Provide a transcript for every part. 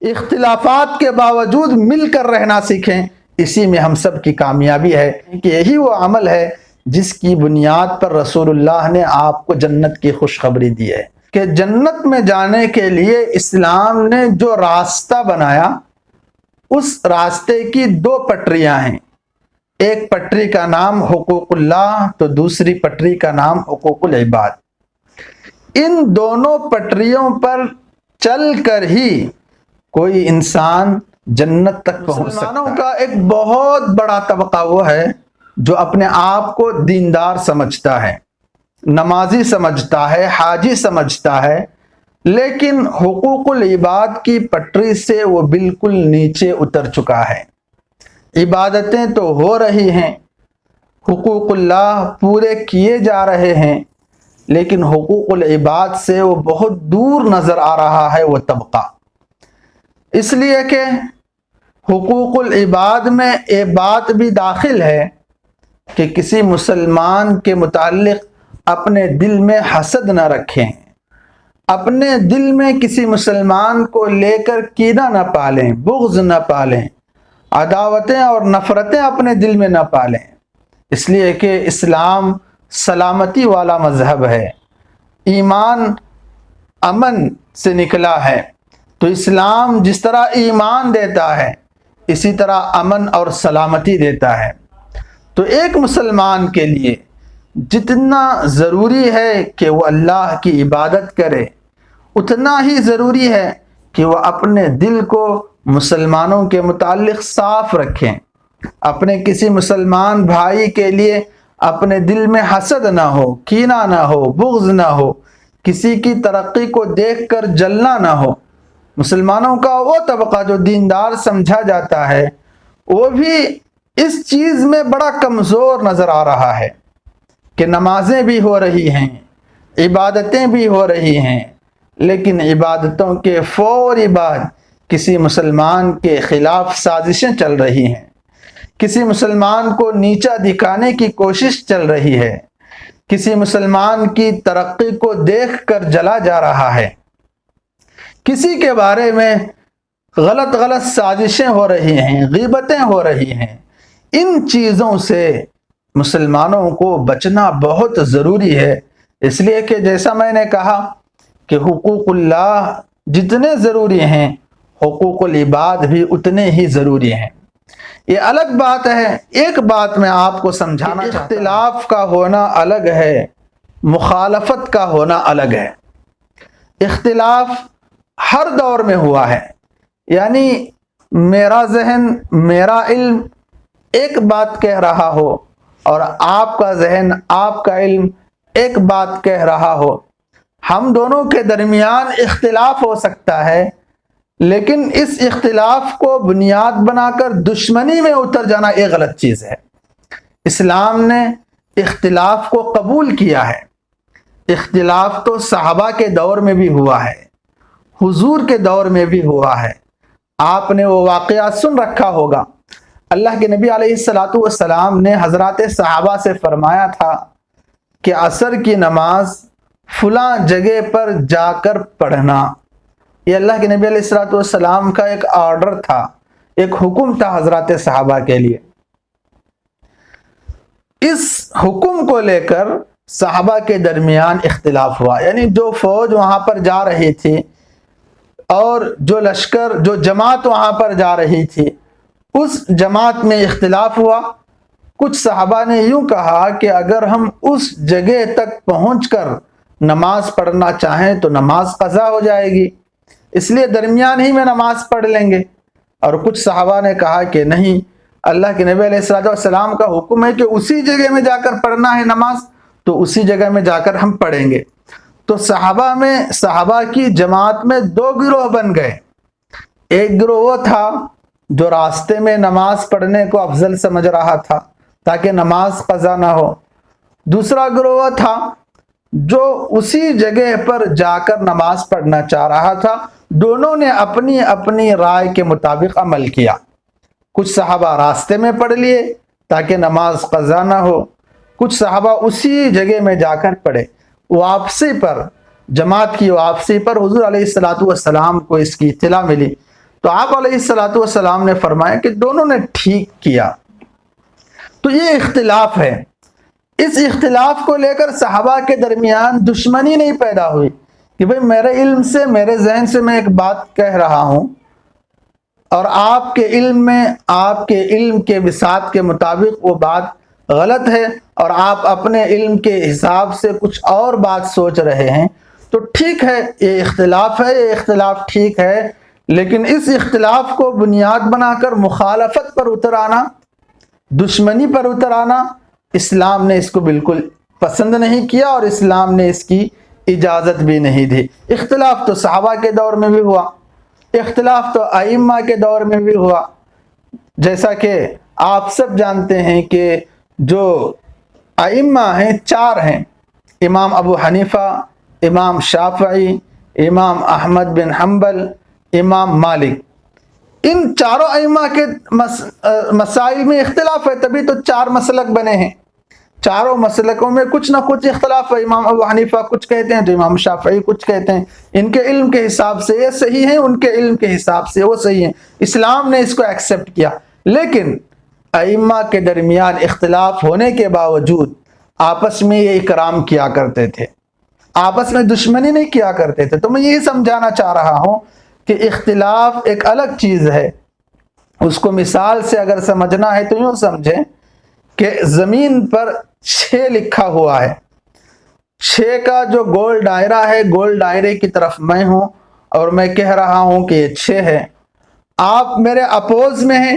اختلافات کے باوجود مل کر رہنا سیکھیں، اسی میں ہم سب کی کامیابی ہے کہ یہی وہ عمل ہے جس کی بنیاد پر رسول اللہ نے آپ کو جنت کی خوشخبری دی ہے کہ جنت میں جانے کے لیے اسلام نے جو راستہ بنایا اس راستے کی دو پٹریاں ہیں، ایک پٹری کا نام حقوق اللہ تو دوسری پٹری کا نام حقوق العباد۔ ان دونوں پٹریوں پر چل کر ہی کوئی انسان جنت تک پہنچ سکتا ہے۔ مسلمانوں کا ایک بہت بڑا طبقہ وہ ہے جو اپنے آپ کو دیندار سمجھتا ہے، نمازی سمجھتا ہے، حاجی سمجھتا ہے، لیکن حقوق العباد کی پٹری سے وہ بالکل نیچے اتر چکا ہے۔ عبادتیں تو ہو رہی ہیں، حقوق اللہ پورے کیے جا رہے ہیں، لیکن حقوق العباد سے وہ بہت دور نظر آ رہا ہے وہ طبقہ، اس لیے کہ حقوق العباد میں ایک بات بھی داخل ہے کہ کسی مسلمان کے متعلق اپنے دل میں حسد نہ رکھیں، اپنے دل میں کسی مسلمان کو لے کر کینہ نہ پالیں، بغض نہ پالیں، عداوتیں اور نفرتیں اپنے دل میں نہ پالیں، اس لیے کہ اسلام سلامتی والا مذہب ہے، ایمان امن سے نکلا ہے۔ تو اسلام جس طرح ایمان دیتا ہے اسی طرح امن اور سلامتی دیتا ہے۔ تو ایک مسلمان کے لیے جتنا ضروری ہے کہ وہ اللہ کی عبادت کرے، اتنا ہی ضروری ہے کہ وہ اپنے دل کو مسلمانوں کے متعلق صاف رکھیں، اپنے کسی مسلمان بھائی کے لیے اپنے دل میں حسد نہ ہو، کینہ نہ ہو، بغض نہ ہو، کسی کی ترقی کو دیکھ کر جلنا نہ ہو۔ مسلمانوں کا وہ طبقہ جو دیندار سمجھا جاتا ہے وہ بھی اس چیز میں بڑا کمزور نظر آ رہا ہے کہ نمازیں بھی ہو رہی ہیں، عبادتیں بھی ہو رہی ہیں، لیکن عبادتوں کے فوری بعد کسی مسلمان کے خلاف سازشیں چل رہی ہیں، کسی مسلمان کو نیچا دکھانے کی کوشش چل رہی ہے، کسی مسلمان کی ترقی کو دیکھ کر جلا جا رہا ہے، کسی کے بارے میں غلط سازشیں ہو رہی ہیں، غیبتیں ہو رہی ہیں۔ ان چیزوں سے مسلمانوں کو بچنا بہت ضروری ہے، اس لیے کہ جیسا میں نے کہا کہ حقوق اللہ جتنے ضروری ہیں حقوق العباد بھی اتنے ہی ضروری ہیں۔ یہ الگ بات ہے، ایک بات میں آپ کو سمجھانا چاہتا ہوں، اختلاف کا ہونا الگ ہے، مخالفت کا ہونا الگ ہے۔ اختلاف ہر دور میں ہوا ہے، یعنی میرا ذہن، میرا علم ایک بات کہہ رہا ہو اور آپ کا ذہن، آپ کا علم ایک بات کہہ رہا ہو، ہم دونوں کے درمیان اختلاف ہو سکتا ہے، لیکن اس اختلاف کو بنیاد بنا کر دشمنی میں اتر جانا ایک غلط چیز ہے۔ اسلام نے اختلاف کو قبول کیا ہے۔ اختلاف تو صحابہ کے دور میں بھی ہوا ہے، حضور کے دور میں بھی ہوا ہے، آپ نے وہ واقعات سن رکھا ہوگا۔ اللہ کے نبی علیہ السلام نے حضرات صحابہ سے فرمایا تھا کہ عصر کی نماز فلاں جگہ پر جا کر پڑھنا۔ یہ اللہ کے نبی علیہ السلام کا ایک آرڈر تھا، ایک حکم تھا حضرات صحابہ کے لیے۔ اس حکم کو لے کر صحابہ کے درمیان اختلاف ہوا، یعنی جو فوج وہاں پر جا رہی تھی اور جو لشکر، جو جماعت وہاں پر جا رہی تھی، اس جماعت میں اختلاف ہوا۔ کچھ صحابہ نے یوں کہا کہ اگر ہم اس جگہ تک پہنچ کر نماز پڑھنا چاہیں تو نماز قضا ہو جائے گی، اس لیے درمیان ہی میں نماز پڑھ لیں گے۔ اور کچھ صحابہ نے کہا کہ نہیں، اللہ کے نبی علیہ السلام کا حکم ہے کہ اسی جگہ میں جا کر پڑھنا ہے نماز، تو اسی جگہ میں جا کر ہم پڑھیں گے۔ تو صحابہ کی جماعت میں دو گروہ بن گئے۔ ایک گروہ وہ تھا جو راستے میں نماز پڑھنے کو افضل سمجھ رہا تھا تاکہ نماز قضا نہ ہو، دوسرا گروہ وہ تھا جو اسی جگہ پر جا کر نماز پڑھنا چاہ رہا تھا۔ دونوں نے اپنی اپنی رائے کے مطابق عمل کیا۔ کچھ صحابہ راستے میں پڑھ لیے تاکہ نماز قضا نہ ہو، کچھ صحابہ اسی جگہ میں جا کر پڑھے۔ واپسی پر، جماعت کی واپسی پر حضور علیہ السلام کو اس کی اطلاع ملی تو آپ علیہ الصلوۃ والسلام نے فرمایا کہ دونوں نے ٹھیک کیا۔ تو یہ اختلاف ہے، اس اختلاف کو لے کر صحابہ کے درمیان دشمنی نہیں پیدا ہوئی کہ بھئی میرے علم سے، میرے ذہن سے میں ایک بات کہہ رہا ہوں اور آپ کے علم میں، آپ کے علم کے وسعت کے مطابق وہ بات غلط ہے اور آپ اپنے علم کے حساب سے کچھ اور بات سوچ رہے ہیں۔ تو ٹھیک ہے، یہ اختلاف ہے، یہ اختلاف ٹھیک ہے، لیکن اس اختلاف کو بنیاد بنا کر مخالفت پر اتر آنا، دشمنی پر اتر آنا، اسلام نے اس کو بالکل پسند نہیں کیا اور اسلام نے اس کی اجازت بھی نہیں دی۔ اختلاف تو صحابہ کے دور میں بھی ہوا، اختلاف تو ائمہ کے دور میں بھی ہوا، جیسا کہ آپ سب جانتے ہیں کہ جو ائمہ ہیں 4 ہیں، امام ابو حنیفہ، امام شافعی، امام احمد بن حنبل، امام مالک۔ ان چاروں ائمہ کے مسائل میں اختلاف ہے، تبھی تو 4 مسلک بنے ہیں۔ چاروں مسلکوں میں کچھ نہ کچھ اختلاف ہے، امام ابو حنیفہ کچھ کہتے ہیں تو امام شافعی کچھ کہتے ہیں، ان کے علم کے حساب سے یہ صحیح ہیں، ان کے علم کے حساب سے وہ صحیح ہیں، اسلام نے اس کو ایکسیپٹ کیا۔ لیکن ائمہ کے درمیان اختلاف ہونے کے باوجود آپس میں یہ اکرام کیا کرتے تھے، آپس میں دشمنی نہیں کیا کرتے تھے۔ تو میں یہی سمجھانا چاہ رہا ہوں کہ اختلاف ایک الگ چیز ہے، اس کو مثال سے اگر سمجھنا ہے تو یوں سمجھیں کہ زمین پر 6 لکھا ہوا ہے، 6 کا جو گول دائرہ ہے، گول دائرے کی طرف میں ہوں اور میں کہہ رہا ہوں کہ یہ 6 ہے، آپ میرے اپوز میں ہیں،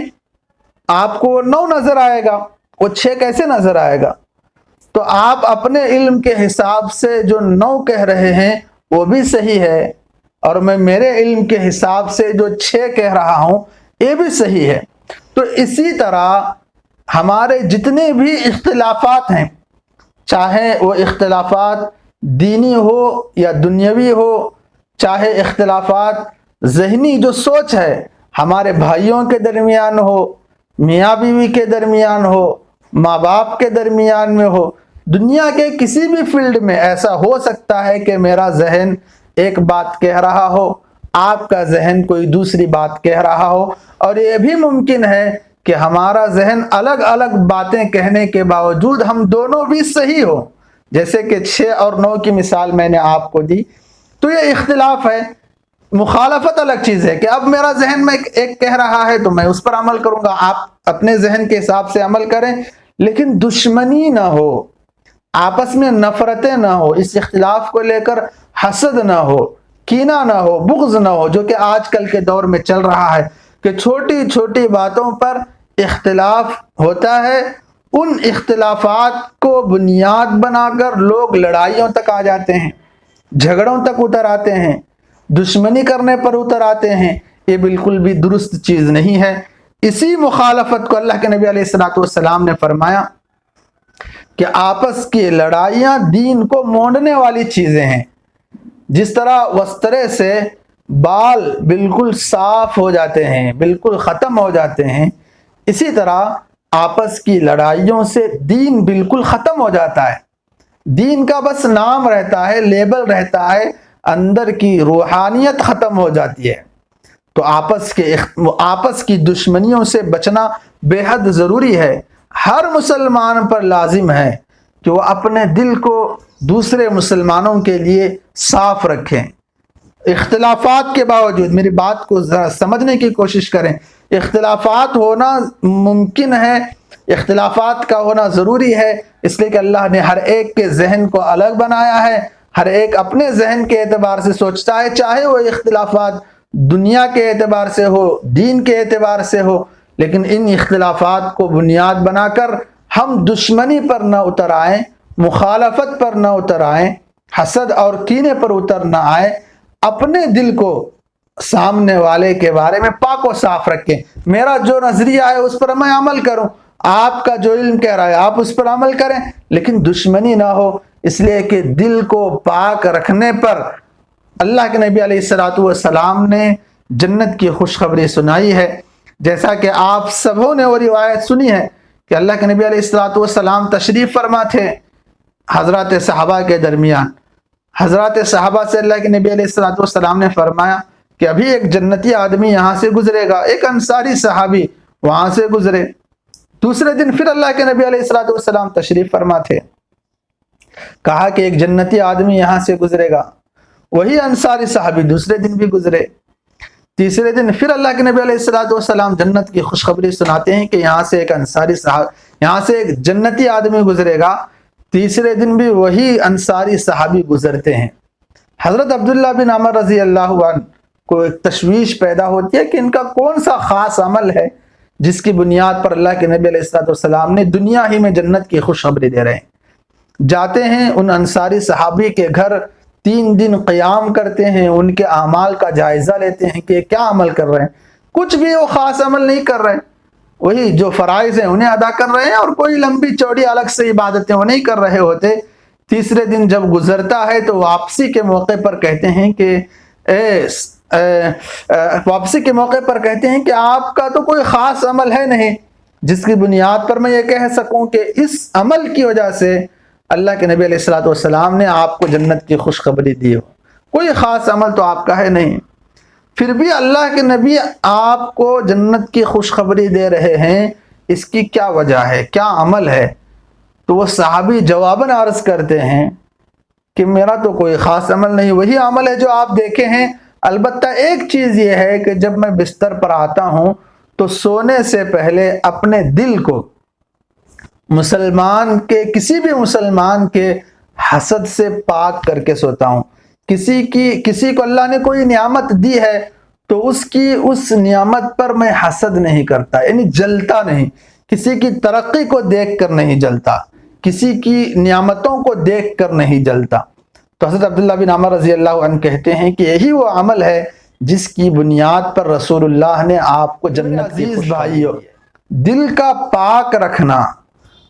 آپ کو 9 نظر آئے گا، وہ 6 کیسے نظر آئے گا؟ تو آپ اپنے علم کے حساب سے جو 9 کہہ رہے ہیں وہ بھی صحیح ہے، اور میں میرے علم کے حساب سے جو 6 کہہ رہا ہوں یہ بھی صحیح ہے۔ تو اسی طرح ہمارے جتنے بھی اختلافات ہیں، چاہے وہ اختلافات دینی ہو یا دنیاوی ہو، چاہے اختلافات ذہنی جو سوچ ہے ہمارے بھائیوں کے درمیان ہو، میاں بیوی کے درمیان ہو، ماں باپ کے درمیان میں ہو، دنیا کے کسی بھی فیلڈ میں ایسا ہو سکتا ہے کہ میرا ذہن ایک بات کہہ رہا ہو، آپ کا ذہن کوئی دوسری بات کہہ رہا ہو، اور یہ بھی ممکن ہے کہ ہمارا ذہن الگ الگ باتیں کہنے کے باوجود ہم دونوں بھی صحیح ہو، جیسے کہ 6 اور 9 کی مثال میں نے آپ کو دی۔ تو یہ اختلاف ہے۔ مخالفت الگ چیز ہے کہ اب میرا ذہن میں ایک کہہ رہا ہے تو میں اس پر عمل کروں گا، آپ اپنے ذہن کے حساب سے عمل کریں، لیکن دشمنی نہ ہو، آپس میں نفرتیں نہ ہو، اس اختلاف کو لے کر حسد نہ ہو، کینہ نہ ہو، بغض نہ ہو، جو کہ آج کل کے دور میں چل رہا ہے کہ چھوٹی چھوٹی باتوں پر اختلاف ہوتا ہے، ان اختلافات کو بنیاد بنا کر لوگ لڑائیوں تک آ جاتے ہیں، جھگڑوں تک اتر آتے ہیں، دشمنی کرنے پر اتر آتے ہیں۔ یہ بالکل بھی درست چیز نہیں ہے۔ اسی مخالفت کو اللہ کے نبی علیہ الصلوۃ والسلام نے فرمایا کہ آپس کی لڑائیاں دین کو مونڈنے والی چیزیں ہیں۔ جس طرح وسترے سے بال بالکل صاف ہو جاتے ہیں، بالکل ختم ہو جاتے ہیں، اسی طرح آپس کی لڑائیوں سے دین بالکل ختم ہو جاتا ہے، دین کا بس نام رہتا ہے، لیبل رہتا ہے، اندر کی روحانیت ختم ہو جاتی ہے۔ تو آپس کی دشمنیوں سے بچنا بے حد ضروری ہے۔ ہر مسلمان پر لازم ہے کہ وہ اپنے دل کو دوسرے مسلمانوں کے لیے صاف رکھیں۔ اختلافات کے باوجود میری بات کو ذرا سمجھنے کی کوشش کریں، اختلافات ہونا ممکن ہے، اختلافات کا ہونا ضروری ہے، اس لیے کہ اللہ نے ہر ایک کے ذہن کو الگ بنایا ہے، ہر ایک اپنے ذہن کے اعتبار سے سوچتا ہے، چاہے وہ اختلافات دنیا کے اعتبار سے ہو، دین کے اعتبار سے ہو، لیکن ان اختلافات کو بنیاد بنا کر ہم دشمنی پر نہ اتر آئیں، مخالفت پر نہ اتر آئیں، حسد اور کینے پر اتر نہ آئیں، اپنے دل کو سامنے والے کے بارے میں پاک و صاف رکھیں۔ میرا جو نظریہ ہے اس پر میں عمل کروں، آپ کا جو علم کہہ رہا ہے آپ اس پر عمل کریں، لیکن دشمنی نہ ہو، اس لیے کہ دل کو پاک رکھنے پر اللہ کے نبی علیہ الصلوۃ والسلام نے جنت کی خوشخبری سنائی ہے۔ جیسا کہ آپ سبوں نے وہ روایت سنی ہے کہ اللہ کے نبی علیہ الصلوۃ والسلام تشریف فرما تھے حضرات صحابہ کے درمیان، حضرات صحابہ سے اللہ کے نبی علیہ الصلوۃ والسلام نے فرمایا کہ ابھی ایک جنتی آدمی یہاں سے گزرے گا، ایک انصاری صحابی وہاں سے گزرے۔ دوسرے دن پھر اللہ کے نبی علیہ الصلوۃ والسلام تشریف فرما تھے، کہا کہ ایک جنتی آدمی یہاں سے گزرے گا، وہی انصاری صحابی دوسرے دن بھی گزرے۔ تیسرے دن پھر اللہ کے نبی علیہ الصلوۃ والسلام جنت کی خوشخبری سناتے ہیں کہ یہاں سے ایک انصاری صحابی، یہاں سے ایک جنتی آدمی گزرے گا۔ تیسرے دن بھی وہی انصاری صحابی گزرتے ہیں۔ حضرت عبداللہ بن عمر رضی اللہ عنہ کو ایک تشویش پیدا ہوتی ہے کہ ان کا کون سا خاص عمل ہے جس کی بنیاد پر اللہ کے نبی علیہ الصلوۃ والسلام نے دنیا ہی میں جنت کی خوشخبری دے رہے ہیں۔ جاتے ہیں ان انصاری صحابی کے گھر، 3 دن قیام کرتے ہیں، ان کے اعمال کا جائزہ لیتے ہیں کہ کیا عمل کر رہے ہیں۔ کچھ بھی وہ خاص عمل نہیں کر رہے، وہی جو فرائض ہیں انہیں ادا کر رہے ہیں، اور کوئی لمبی چوڑی الگ سے عبادتیں وہ نہیں کر رہے ہوتے۔ تیسرے دن جب گزرتا ہے تو واپسی کے موقع پر کہتے ہیں کہ آپ کا تو کوئی خاص عمل ہے نہیں جس کی بنیاد پر میں یہ کہہ سکوں کہ اس عمل کی وجہ سے اللہ کے نبی علیہ الصلوۃ والسلام نے آپ کو جنت کی خوشخبری دی ہو۔ کوئی خاص عمل تو آپ کا ہے نہیں، پھر بھی اللہ کے نبی آپ کو جنت کی خوشخبری دے رہے ہیں، اس کی کیا وجہ ہے، کیا عمل ہے؟ تو وہ صحابی جواباً عرض کرتے ہیں کہ میرا تو کوئی خاص عمل نہیں، وہی عمل ہے جو آپ دیکھے ہیں، البتہ ایک چیز یہ ہے کہ جب میں بستر پر آتا ہوں تو سونے سے پہلے اپنے دل کو کسی بھی مسلمان کے حسد سے پاک کر کے سوتا ہوں۔ کسی کو اللہ نے کوئی نعمت دی ہے تو اس نعمت پر میں حسد نہیں کرتا، یعنی جلتا نہیں، کسی کی ترقی کو دیکھ کر نہیں جلتا، کسی کی نعمتوں کو دیکھ کر نہیں جلتا۔ تو حضرت عبداللہ بن عمر رضی اللہ عنہ کہتے ہیں کہ یہی وہ عمل ہے جس کی بنیاد پر رسول اللہ نے آپ کو جنت کی خوشخبری دی۔ دل کا پاک رکھنا،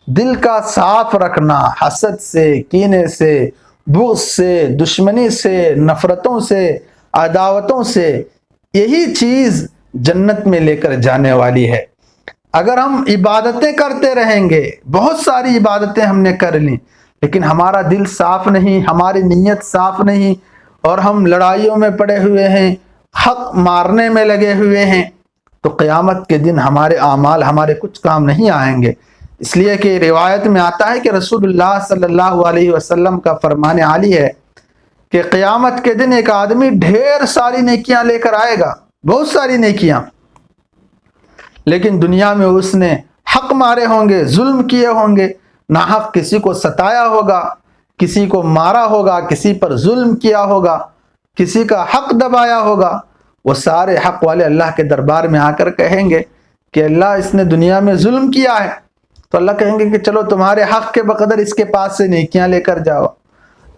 دل کا صاف رکھنا، حسد سے، کینے سے، بغض سے، دشمنی سے، نفرتوں سے، عداوتوں سے، یہی چیز جنت میں لے کر جانے والی ہے۔ اگر ہم عبادتیں کرتے رہیں گے، بہت ساری عبادتیں ہم نے کر لیں، لیکن ہمارا دل صاف نہیں، ہماری نیت صاف نہیں، اور ہم لڑائیوں میں پڑے ہوئے ہیں، حق مارنے میں لگے ہوئے ہیں، تو قیامت کے دن ہمارے اعمال ہمارے کچھ کام نہیں آئیں گے۔ اس لیے کہ روایت میں آتا ہے کہ رسول اللہ صلی اللہ علیہ وسلم کا فرمان عالی ہے کہ قیامت کے دن ایک آدمی ڈھیر ساری نیکیاں لے کر آئے گا، بہت ساری نیکیاں، لیکن دنیا میں اس نے حق مارے ہوں گے، ظلم کیے ہوں گے، ناحق کسی کو ستایا ہوگا، کسی کو مارا ہوگا، کسی پر ظلم کیا ہوگا، کسی کا حق دبایا ہوگا۔ وہ سارے حق والے اللہ کے دربار میں آ کر کہیں گے کہ اللہ اس نے دنیا میں ظلم کیا ہے، تو اللہ کہیں گے کہ چلو تمہارے حق کے بقدر اس کے پاس سے نیکیاں لے کر جاؤ۔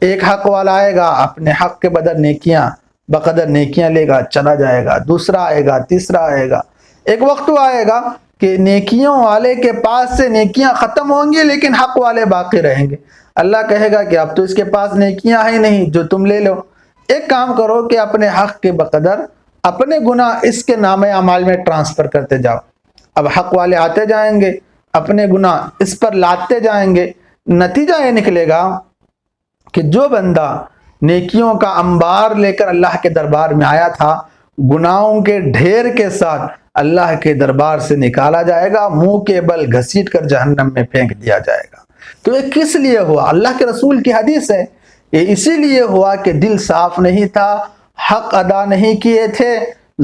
ایک حق والا آئے گا، اپنے حق کے بقدر نیکیاں لے گا، چلا جائے گا، دوسرا آئے گا، تیسرا آئے گا۔ ایک وقت آئے گا کہ نیکیوں والے کے پاس سے نیکیاں ختم ہوں گی لیکن حق والے باقی رہیں گے۔ اللہ کہے گا کہ اب تو اس کے پاس نیکیاں ہی نہیں جو تم لے لو، ایک کام کرو کہ اپنے حق کے بقدر اپنے گناہ اس کے نامہ اعمال میں ٹرانسفر کرتے جاؤ۔ اب حق والے آتے جائیں گے، اپنے گناہ اس پر لاتے جائیں گے، نتیجہ یہ نکلے گا کہ جو بندہ نیکیوں کا انبار لے کر اللہ کے دربار میں آیا تھا، گناہوں کے ڈھیر کے ساتھ اللہ کے دربار سے نکالا جائے گا، منہ کے بل گھسیٹ کر جہنم میں پھینک دیا جائے گا۔ تو یہ کس لیے ہوا؟ اللہ کے رسول کی حدیث ہے، یہ اسی لیے ہوا کہ دل صاف نہیں تھا، حق ادا نہیں کیے تھے،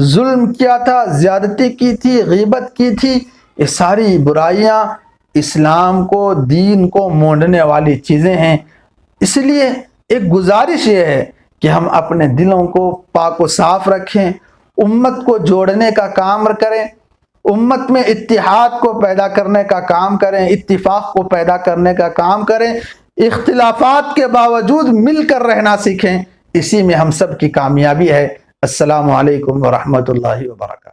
ظلم کیا تھا، زیادتی کی تھی، غیبت کی تھی۔ یہ ساری برائیاں اسلام کو، دین کو مونڈنے والی چیزیں ہیں۔ اس لیے ایک گزارش یہ ہے کہ ہم اپنے دلوں کو پاک و صاف رکھیں، امت کو جوڑنے کا کام کریں، امت میں اتحاد کو پیدا کرنے کا کام کریں، اتفاق کو پیدا کرنے کا کام کریں، اختلافات کے باوجود مل کر رہنا سیکھیں۔ اسی میں ہم سب کی کامیابی ہے۔ السلام علیکم ورحمۃ اللہ وبرکاتہ۔